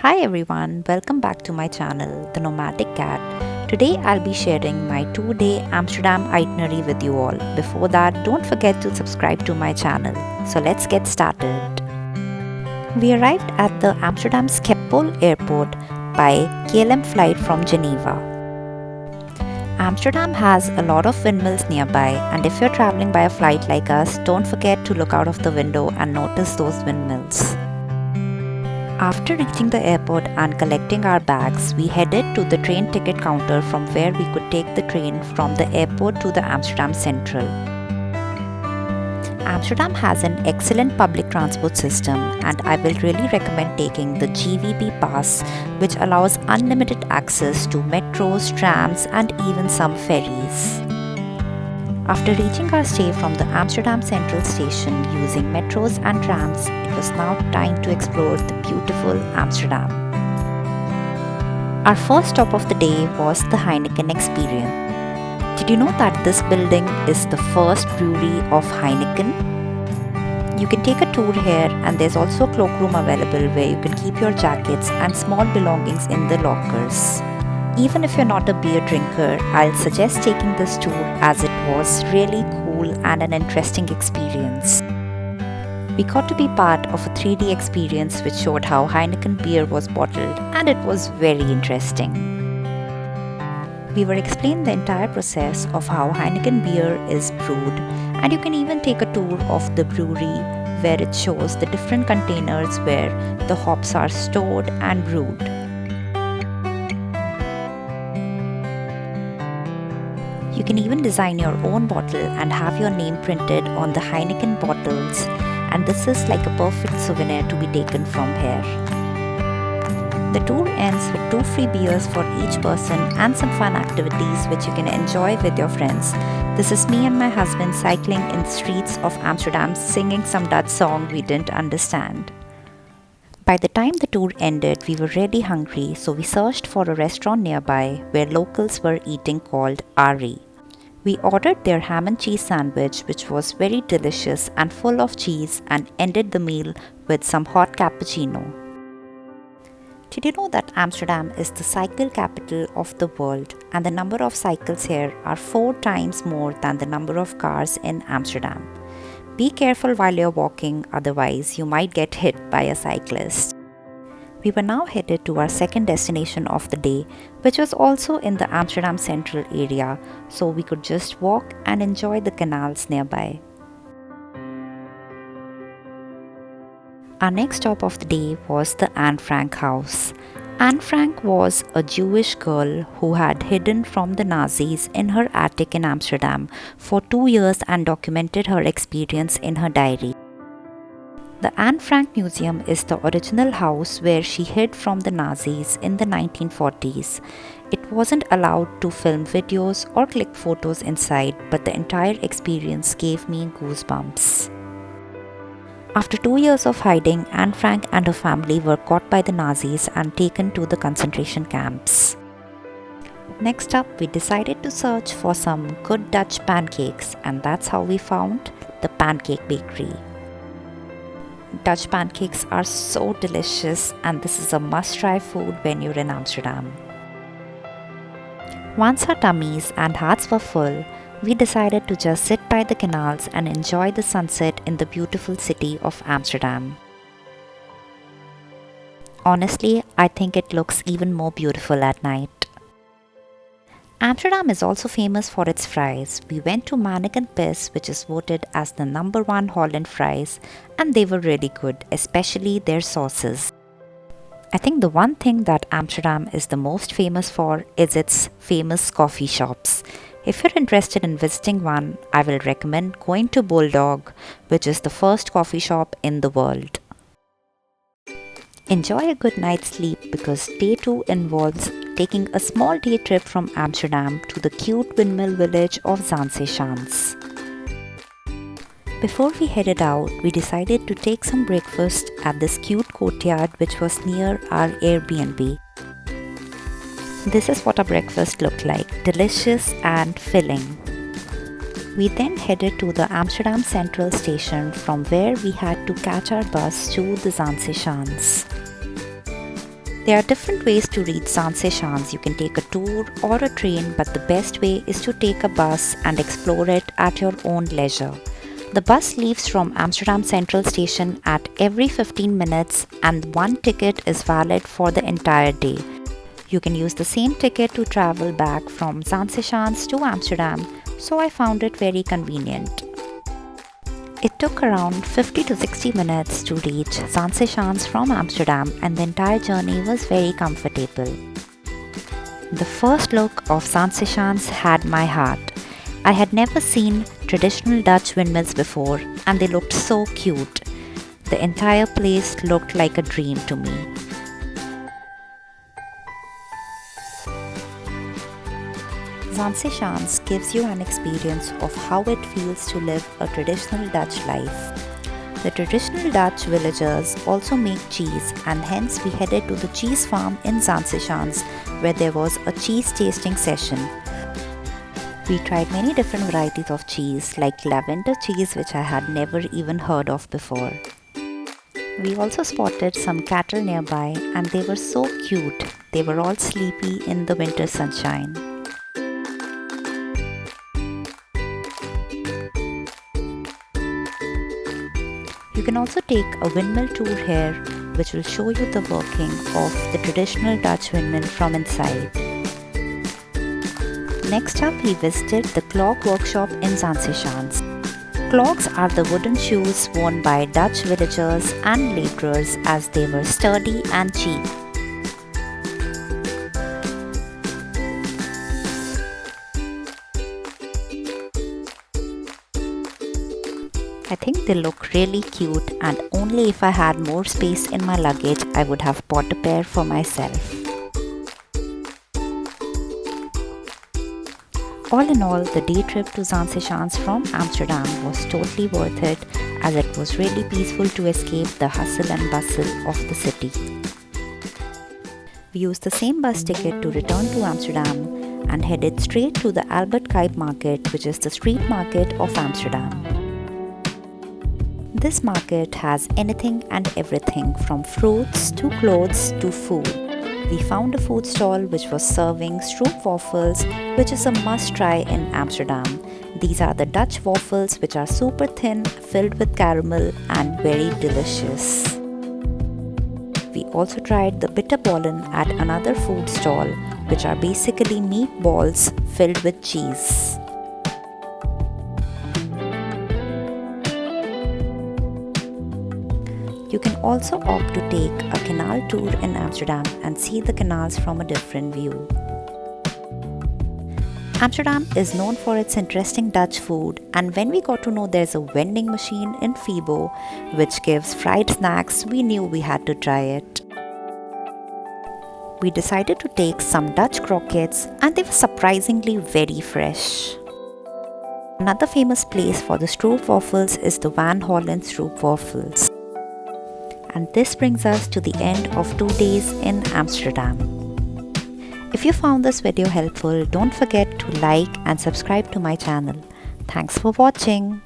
Hi everyone, welcome back to my channel, The Nomadic Cat. Today I'll be sharing my 2-day Amsterdam itinerary with you all. Before that, don't forget to subscribe to my channel. So let's get started. We arrived at the Amsterdam Schiphol airport by KLM flight from Geneva. Amsterdam has a lot of windmills nearby, and if you're traveling by a flight like us, don't forget to look out of the window and notice those windmills. After reaching the airport and collecting our bags, we headed to the train ticket counter from where we could take the train from the airport to the Amsterdam Central. Amsterdam has an excellent public transport system, and I will really recommend taking the GVB pass, which allows unlimited access to metros, trams, and even some ferries. After reaching our stay from the Amsterdam Central Station using metros and trams, it was now time to explore the beautiful Amsterdam. Our first stop of the day was the Heinekin Experience. Did you know that this building is the first brewery of Heinekin? You can take a tour here, and there's also a cloakroom available where you can keep your jackets and small belongings in the lockers. Even if you're not a beer drinker, I'll suggest taking this tour as it was really cool and an interesting experience. We got to be part of a 3D experience which showed how Heineken beer was bottled, and it was very interesting. We were explained the entire process of how Heineken beer is brewed, and you can even take a tour of the brewery where it shows the different containers where the hops are stored and brewed. You can even design your own bottle and have your name printed on the Heineken bottles, and this is like a perfect souvenir to be taken from here. The tour ends with 2 free beers for each person and some fun activities which you can enjoy with your friends. This is me and my husband cycling in the streets of Amsterdam singing some Dutch song we didn't understand. By the time the tour ended, we were really hungry, so we searched for a restaurant nearby where locals were eating called Arie. We ordered their ham and cheese sandwich, which was very delicious and full of cheese, and ended the meal with some hot cappuccino. Did you know that Amsterdam is the cycle capital of the world, and the number of cycles here are 4 times more than the number of cars in Amsterdam? Be careful while you're walking, otherwise you might get hit by a cyclist. We were now headed to our second destination of the day, which was also in the Amsterdam Central area, so we could just walk and enjoy the canals nearby. Our next stop of the day was the Anne Frank house. Anne Frank was a Jewish girl who had hidden from the Nazis in her attic in Amsterdam for 2 years and documented her experience in her diary. The Anne Frank Museum is the original house where she hid from the Nazis in the 1940s. It wasn't allowed to film videos or click photos inside, but the entire experience gave me goosebumps. After 2 years of hiding, Anne Frank and her family were caught by the Nazis and taken to the concentration camps. Next up, we decided to search for some good Dutch pancakes, and that's how we found the Pancake Bakery. Dutch pancakes are so delicious, and this is a must-try food when you're in Amsterdam. Once our tummies and hearts were full, we decided to just sit by the canals and enjoy the sunset in the beautiful city of Amsterdam. Honestly, I think it looks even more beautiful at night. Amsterdam is also famous for its fries. We went to Manneken, which is voted as the #1 Holland fries, and they were really good, especially their sauces. I think the one thing that Amsterdam is the most famous for is its famous coffee shops. If you're interested in visiting one, I will recommend going to Bulldog, which is the first coffee shop in the world. Enjoy a good night's sleep because day 2 involves taking a small day trip from Amsterdam to the cute windmill village of Zaanse Schans. Before we headed out, we decided to take some breakfast at this cute courtyard which was near our Airbnb. This is what our breakfast looked like, delicious and filling. We then headed to the Amsterdam Central Station, from where we had to catch our bus to the Zaanse Schans. There are different ways to reach Zaanse Schans. You can take a tour or a train, but the best way is to take a bus and explore it at your own leisure. The bus leaves from Amsterdam Central Station at every 15 minutes and one ticket is valid for the entire day. You can use the same ticket to travel back from Zaanse Schans to Amsterdam, so I found it very convenient. It took around 50 to 60 minutes to reach Zaanse Schans from Amsterdam and the entire journey was very comfortable. The first look of Zaanse Schans had my heart. I had never seen traditional Dutch windmills before and they looked so cute. The entire place looked like a dream to me. Zaanse Schans gives you an experience of how it feels to live a traditional Dutch life. The traditional Dutch villagers also make cheese and hence we headed to the cheese farm in Zaanse Schans where there was a cheese tasting session. We tried many different varieties of cheese like lavender cheese which I had never even heard of before. We also spotted some cattle nearby and they were so cute. They were all sleepy in the winter sunshine. You can also take a windmill tour here which will show you the working of the traditional Dutch windmill from inside. Next up we visited the clog workshop in Zaanse Schans. Clogs are the wooden shoes worn by Dutch villagers and labourers as they were sturdy and cheap. I think they look really cute and only if I had more space in my luggage I would have bought a pair for myself. All in all, the day trip to Zaanse Schans from Amsterdam was totally worth it as it was really peaceful to escape the hustle and bustle of the city. We used the same bus ticket to return to Amsterdam and headed straight to the Cuyp market, which is the street market of Amsterdam. This market has anything and everything from fruits to clothes to food. We found a food stall which was serving stroop waffles, which is a must try in Amsterdam. These are the Dutch waffles which are super thin, filled with caramel and very delicious. We also tried the bitterballen at another food stall, which are basically meatballs filled with cheese. You can also opt to take a canal tour in Amsterdam and see the canals from a different view. Amsterdam is known for its interesting Dutch food, and when we got to know there's a vending machine in Fibo which gives fried snacks, we knew we had to try it. We decided to take some Dutch croquettes and they were surprisingly very fresh. Another famous place for the stroop waffles is the Van Holland stroop waffles. And this brings us to the end of 2 days in Amsterdam. If you found this video helpful, don't forget to like and subscribe to my channel. Thanks for watching.